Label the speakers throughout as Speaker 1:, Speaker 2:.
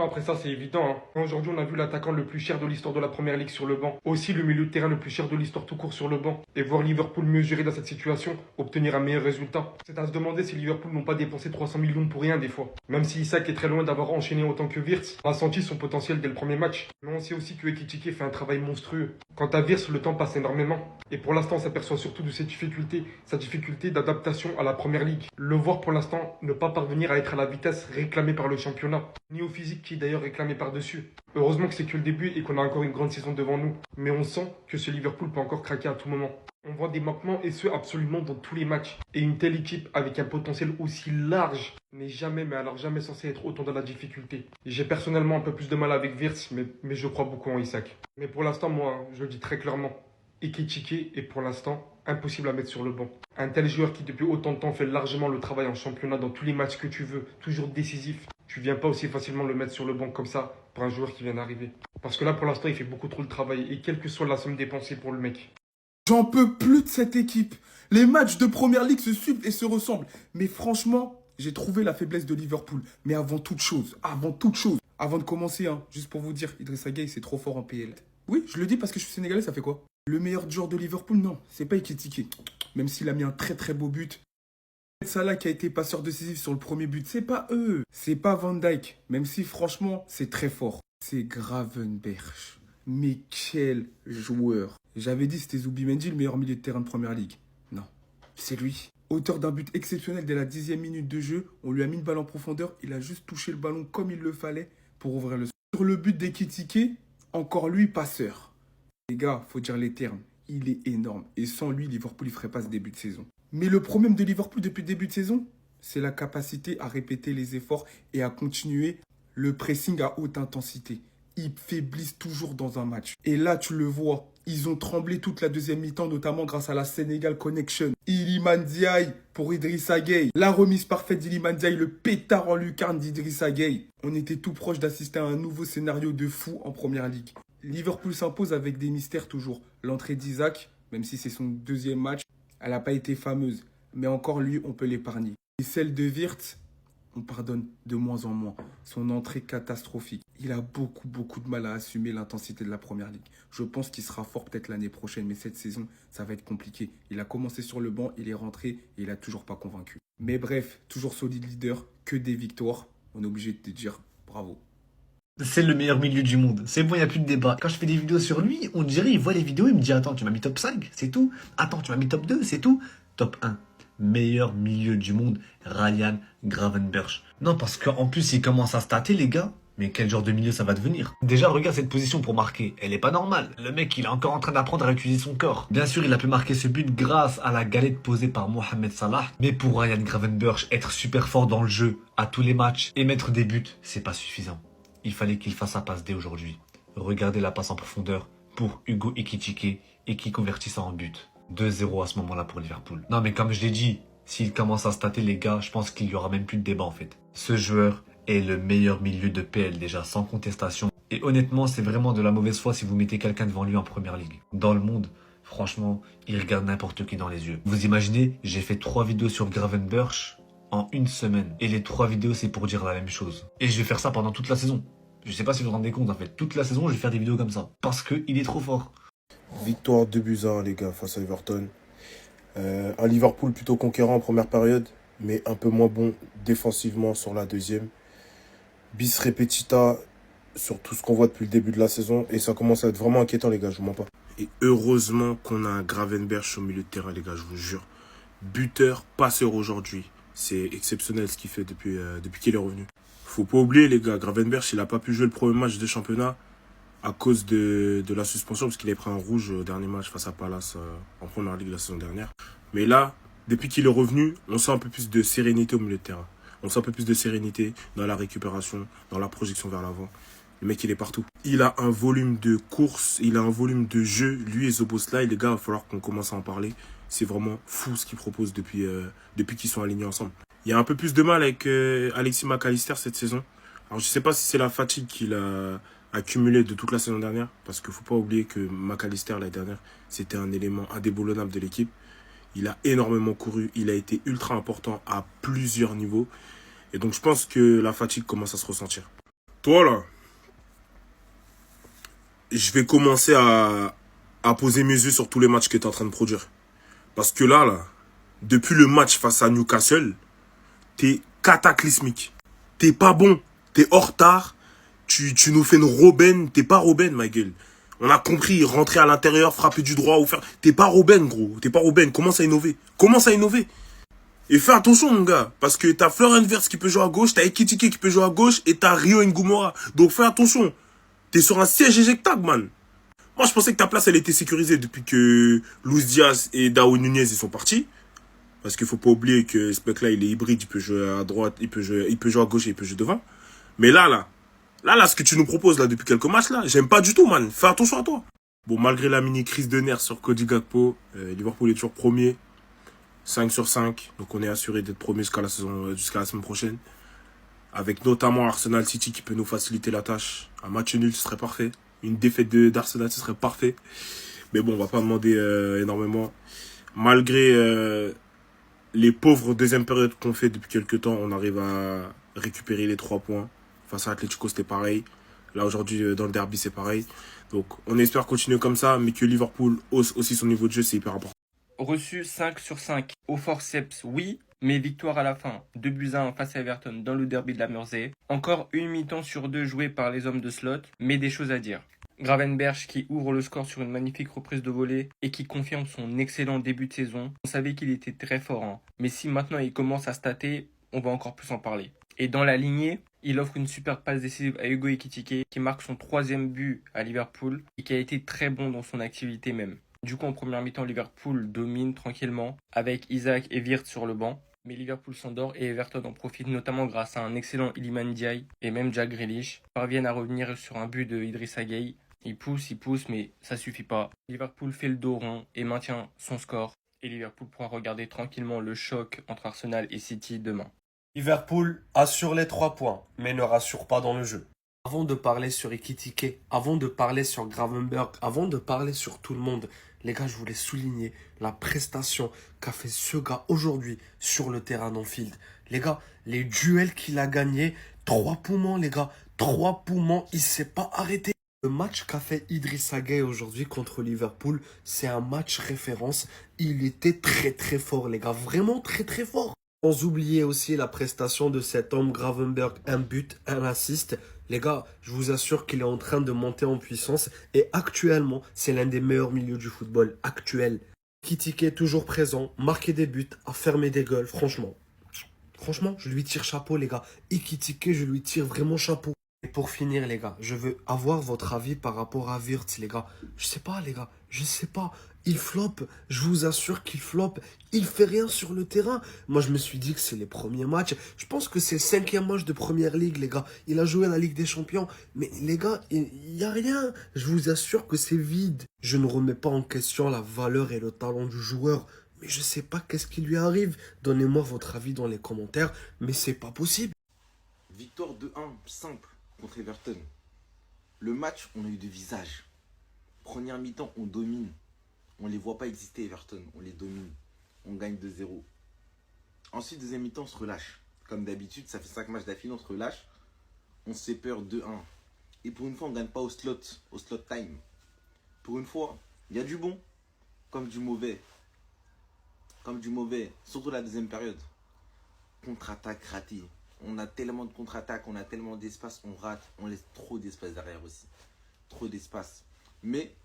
Speaker 1: Après ça, c'est évident. Aujourd'hui, on a vu l'attaquant le plus cher de l'histoire de la Première Ligue sur le banc. Aussi le milieu de terrain le plus cher de l'histoire tout court sur le banc. Et voir Liverpool mieux gérer dans cette situation, obtenir un meilleur résultat. C'est à se demander si Liverpool n'ont pas dépensé 300 millions pour rien des fois. Même si Isak est très loin d'avoir enchaîné autant que Wirtz, a senti son potentiel dès le premier match. Mais on sait aussi que Ekitike fait un travail monstrueux. Quant à Wirtz, le temps passe énormément. Et pour l'instant, on s'aperçoit surtout de sa difficulté d'adaptation à la Première Ligue. Le voir pour l'instant ne pas parvenir à être à la vitesse réclamée par le championnat, ni au physique qui est d'ailleurs réclamé par-dessus. Heureusement que c'est que le début et qu'on a encore une grande saison devant nous. Mais on sent que ce Liverpool peut encore craquer à tout moment. On voit des manquements et ce absolument dans tous les matchs. Et une telle équipe avec un potentiel aussi large n'est jamais, mais alors jamais censée être autant dans la difficulté. J'ai personnellement un peu plus de mal avec Wirtz, mais je crois beaucoup en Isak. Mais pour l'instant, moi, je le dis très clairement, Ekitike est pour l'instant impossible à mettre sur le banc. Un tel joueur qui depuis autant de temps fait largement le travail en championnat dans tous les matchs que tu veux, toujours décisif, tu viens pas aussi facilement le mettre sur le banc comme ça pour un joueur qui vient d'arriver. Parce que là pour l'instant il fait beaucoup trop le travail et quelle que soit la somme dépensée pour le mec.
Speaker 2: J'en peux plus de cette équipe. Les matchs de Première Ligue se suivent et se ressemblent. Mais franchement, j'ai trouvé la faiblesse de Liverpool. Mais avant toute chose, avant de commencer, juste pour vous dire, Idrissa Gueye, c'est trop fort en PL. Oui, je le dis parce que je suis sénégalais, ça fait quoi? Le meilleur joueur de Liverpool, non, c'est pas Ekitike. Même s'il a mis un très très beau but. Salah qui a été passeur décisif sur le premier but, c'est pas eux. C'est pas Van Dijk, même si franchement, c'est très fort. C'est Gravenberch. Mais quel joueur. J'avais dit c'était Zubimendi, le meilleur milieu de terrain de Première Ligue. Non, c'est lui. Auteur d'un but exceptionnel dès la 10e minute de jeu, on lui a mis une balle en profondeur, il a juste touché le ballon comme il le fallait pour ouvrir le score. Sur le but d'Ekitike, encore lui passeur. Les gars, faut dire les termes, il est énorme. Et sans lui, Liverpool, il ferait pas ce début de saison. Mais le problème de Liverpool depuis le début de saison, c'est la capacité à répéter les efforts et à continuer le pressing à haute intensité. Ils faiblissent toujours dans un match. Et là, tu le vois, ils ont tremblé toute la deuxième mi-temps, notamment grâce à la Sénégal Connection. Iliman Ndiaye pour Idrissa Gueye. La remise parfaite d'Iliman Ndiaye, le pétard en lucarne d'Idrissa Gueye. On était tout proche d'assister à un nouveau scénario de fou en Première Ligue. Liverpool s'impose avec des mystères toujours. L'entrée d'Isaac, même si c'est son deuxième match, elle n'a pas été fameuse. Mais encore lui, on peut l'épargner. Et celle de Wirtz, on pardonne de moins en moins. Son entrée catastrophique. Il a beaucoup de mal à assumer l'intensité de la Première Ligue. Je pense qu'il sera fort peut-être l'année prochaine, mais cette saison, ça va être compliqué. Il a commencé sur le banc, il est rentré et il n'a toujours pas convaincu. Mais bref, toujours solide leader, que des victoires. On est obligé de te dire bravo.
Speaker 3: C'est le meilleur milieu du monde. C'est bon, il n'y a plus de débat. Quand je fais des vidéos sur lui, on dirait, il voit les vidéos, il me dit, attends, tu m'as mis top 5, c'est tout. Attends, tu m'as mis top 2, c'est tout. Top 1. Meilleur milieu du monde, Ryan Gravenberch. Non, parce qu'en plus, il commence à stater, les gars. Mais quel genre de milieu ça va devenir? Déjà, regarde cette position pour marquer. Elle est pas normale. Le mec, il est encore en train d'apprendre à utiliser son corps. Bien sûr, il a pu marquer ce but grâce à la galette posée par Mohamed Salah. Mais pour Ryan Gravenberch, être super fort dans le jeu, à tous les matchs, et mettre des buts, c'est pas suffisant. Il fallait qu'il fasse sa passe dès aujourd'hui. Regardez la passe en profondeur pour Hugo Ekitike et qui convertit ça en but. 2-0 à ce moment-là pour Liverpool. Non mais comme je l'ai dit, s'il commence à stater les gars, je pense qu'il y aura même plus de débat en fait. Ce joueur est le meilleur milieu de PL déjà, sans contestation. Et honnêtement, c'est vraiment de la mauvaise foi si vous mettez quelqu'un devant lui en Première Ligue. Dans le monde, franchement, il regarde n'importe qui dans les yeux. Vous imaginez, j'ai fait 3 vidéos sur Gravenberch en une semaine. Et les 3 vidéos, c'est pour dire la même chose. Et je vais faire ça pendant toute la saison. Je sais pas si vous vous rendez compte en fait. Toute la saison, je vais faire des vidéos comme ça. Parce qu'il est trop fort.
Speaker 4: Victoire 2-1 les gars face à Everton. Un Liverpool plutôt conquérant en première période, mais un peu moins bon défensivement sur la deuxième. Bis repetita sur tout ce qu'on voit depuis le début de la saison. Et ça commence à être vraiment inquiétant les gars, je vous mens pas. Et heureusement qu'on a un Gravenberch au milieu de terrain les gars, je vous jure. Buteur, passeur aujourd'hui. C'est exceptionnel ce qu'il fait depuis qu'il est revenu. Faut pas oublier les gars, Gravenberch il a pas pu jouer le premier match de championnat à cause de la suspension parce qu'il avait pris un rouge au dernier match face à Palace en première ligue la saison dernière. Mais là, depuis qu'il est revenu, on sent un peu plus de sérénité au milieu de terrain. On sent un peu plus de sérénité dans la récupération, dans la projection vers l'avant. Le mec il est partout. Il a un volume de course, il a un volume de jeu. Lui et Szoboszlai, les gars, il va falloir qu'on commence à en parler. C'est vraiment fou ce qu'ils proposent depuis qu'ils sont alignés ensemble. Il y a un peu plus de mal avec Alexis Mac Allister cette saison. Alors je sais pas si c'est la fatigue qu'il a accumulée de toute la saison dernière. Parce qu'il faut pas oublier que Mac Allister l'année dernière, c'était un élément indéboulonnable de l'équipe. Il a énormément couru, il a été ultra important à plusieurs niveaux. Et donc je pense que la fatigue commence à se ressentir. Toi, là, je vais commencer à poser mes yeux sur tous les matchs que tu es en train de produire. Parce que là, depuis le match face à Newcastle, t'es cataclysmique. T'es pas bon. T'es hors retard. Tu nous fais une Robben. T'es pas Robben, ma gueule. On a compris, rentrer à l'intérieur, frapper du droit ou faire... T'es pas Robben, gros. T'es pas Robben. Commence à innover. Commence à innover. Et fais attention, mon gars. Parce que t'as Florian Wirtz qui peut jouer à gauche, t'as Ekitike qui peut jouer à gauche, et t'as Rio Ngumora. Donc fais attention. T'es sur un siège éjectable, man. Moi, je pensais que ta place, elle était sécurisée depuis que Luis Diaz et Darwin Nunez, ils sont partis. Parce qu'il faut pas oublier que ce mec-là, il est hybride, il peut jouer à droite, il peut jouer à gauche et il peut jouer devant. Mais là, ce que tu nous proposes, là, depuis quelques matchs, là, j'aime pas du tout, man. Fais attention à toi. Bon, malgré la mini crise de nerfs sur Cody Gakpo, Liverpool est toujours premier. 5 sur 5. Donc, on est assuré d'être premier jusqu'à la semaine prochaine. Avec notamment Arsenal City qui peut nous faciliter la tâche. Un match nul, ce serait parfait. Une défaite d'Arsenal, ce serait parfait. Mais bon, on va pas demander énormément. Malgré les pauvres deuxième période qu'on fait depuis quelques temps, on arrive à récupérer les 3 points. Face à Atletico, c'était pareil. Là, aujourd'hui, dans le derby, c'est pareil. Donc, on espère continuer comme ça, mais que Liverpool hausse aussi son niveau de jeu, c'est hyper important.
Speaker 5: Reçu 5 sur 5 au forceps, oui, mais victoire à la fin. 2-1 face à Everton dans le derby de la Mersey. Encore une mi-temps sur 2 jouée par les hommes de slot, mais des choses à dire. Gravenberch qui ouvre le score sur une magnifique reprise de volée et qui confirme son excellent début de saison. On savait qu'il était très fort, hein. Mais si maintenant il commence à stater, on va encore plus en parler. Et dans la lignée, il offre une super passe décisive à Hugo Ekitike qui marque son 3e but à Liverpool et qui a été très bon dans son activité même. Du coup, en première mi-temps, Liverpool domine tranquillement avec Isaac et Wirtz sur le banc. Mais Liverpool s'endort et Everton en profite notamment grâce à un excellent Iliman Ndiaye et même Jack Grealish parviennent à revenir sur un but de Idrissa Gueye. Il pousse, mais ça suffit pas. Liverpool fait le dos rond et maintient son score. Et Liverpool pourra regarder tranquillement le choc entre Arsenal et City demain.
Speaker 6: Liverpool assure les 3 points, mais ne rassure pas dans le jeu. Avant de parler sur Ekitike, avant de parler sur Gravenberch, avant de parler sur tout le monde, les gars, je voulais souligner la prestation qu'a fait ce gars aujourd'hui sur le terrain d'Anfield. Les gars, les duels qu'il a gagnés, 3 poumons, les gars, 3 poumons, il s'est pas arrêté. Le match qu'a fait Idrissa Gueye aujourd'hui contre Liverpool, c'est un match référence. Il était très très fort, les gars, vraiment très très fort. Sans oublier aussi la prestation de cet homme Gravenberch, un but, un assist. Les gars, je vous assure qu'il est en train de monter en puissance et actuellement, c'est l'un des meilleurs milieux du football actuel. Ekitike toujours présent, marquer des buts, à fermer des gueules, franchement. Franchement, je lui tire chapeau, les gars. Ekitike, je lui tire vraiment chapeau. Et pour finir, les gars, je veux avoir votre avis par rapport à Wirtz, les gars. Je sais pas, les gars, je sais pas. Il floppe, je vous assure qu'il floppe. Il fait rien sur le terrain. Moi, je me suis dit que c'est les premiers matchs. Je pense que c'est le 5e match de Première Ligue, les gars. Il a joué à la Ligue des Champions. Mais les gars, il y a rien. Je vous assure que c'est vide. Je ne remets pas en question la valeur et le talent du joueur. Mais je sais pas qu'est-ce qui lui arrive. Donnez-moi votre avis dans les commentaires. Mais c'est pas possible.
Speaker 7: Victoire 2-1, simple, contre Everton. Le match, on a eu de visage. Première mi-temps, on domine. On les voit pas exister, Everton. On les domine. On gagne 2-0. Ensuite, deuxième mi-temps, on se relâche. Comme d'habitude, ça fait 5 matchs d'affilée, on se relâche. On se fait peur 2-1. Et pour une fois, on ne gagne pas au slot time. Pour une fois, il y a du bon, comme du mauvais. Comme du mauvais, surtout la deuxième période. Contre-attaque ratée. On a tellement de contre-attaques, on a tellement d'espace, on rate. On laisse trop d'espace derrière aussi. Trop d'espace. Mais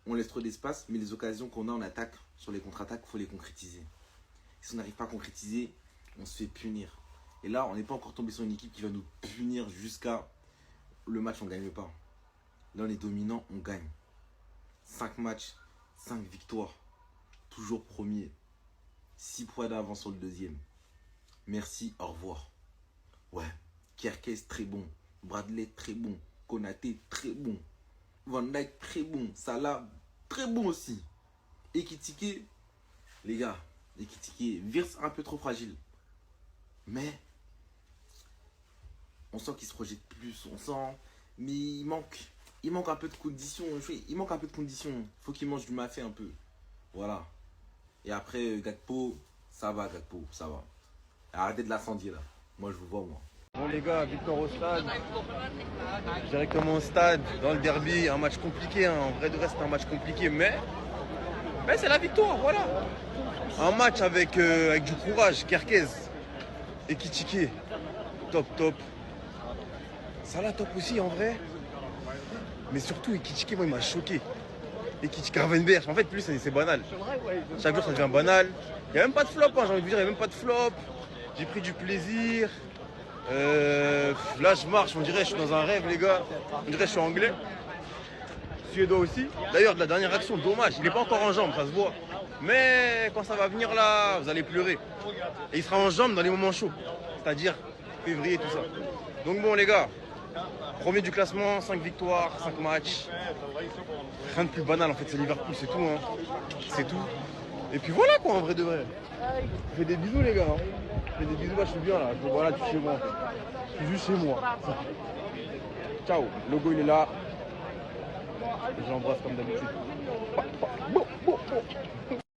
Speaker 7: on laisse trop d'espace, mais les occasions qu'on a en attaque, sur les contre-attaques, il faut les concrétiser. Si on n'arrive pas à concrétiser, on se fait punir. Et là, on n'est pas encore tombé sur une équipe qui va nous punir jusqu'à le match, on ne gagne pas. Là, on est dominant, on gagne. 5 matchs, 5 victoires. Toujours premier. 6 points d'avance sur le deuxième. Merci, au revoir. Ouais, Kerkez très bon. Bradley très bon. Konaté très bon. Van Dijk très bon. Salah très bon aussi. Ekitike, les gars, Ekitike, Wirtz un peu trop fragile. Mais on sent qu'il se projette plus. On sent, mais il manque un peu de conditions. Il manque un peu de conditions. Faut qu'il mange du mafé un peu. Voilà. Et après Gakpo, ça va Gakpo, ça va. Arrêtez de l'incendier là. Moi je vous vois moi.
Speaker 8: Bon les gars, victoire au stade. Directement au stade, dans le derby, un match compliqué, hein. En vrai de vrai c'était un match compliqué, mais c'est la victoire, voilà. Un match avec du courage, Kerkez, Ekitike, top. Salah top aussi en vrai. Mais surtout Ekitike, moi il m'a choqué. Ekitike Gravenberch, en fait plus c'est banal. Chaque jour ça devient banal. Il n'y a même pas de flop, hein, j'ai envie de vous dire, il n'y a même pas de flop. J'ai pris du plaisir. Là je marche, on dirait je suis dans un rêve les gars. On dirait je suis anglais. Suédois aussi. D'ailleurs de la dernière action, dommage, il n'est pas encore en jambes, ça se voit. Mais quand ça va venir là, vous allez pleurer. Et il sera en jambes dans les moments chauds. C'est-à-dire février, tout ça. Donc bon les gars, premier du classement, 5 victoires, 5 matchs. Rien de plus banal en fait, c'est Liverpool, c'est tout. Hein. C'est tout. Et puis voilà quoi en vrai de vrai. Je fais des bisous les gars. Hein. Je fais des bisous là, je suis bien là. Voilà, je suis chez moi. Je suis juste chez moi. Ciao, le logo il est là. Et je l'embrasse comme d'habitude.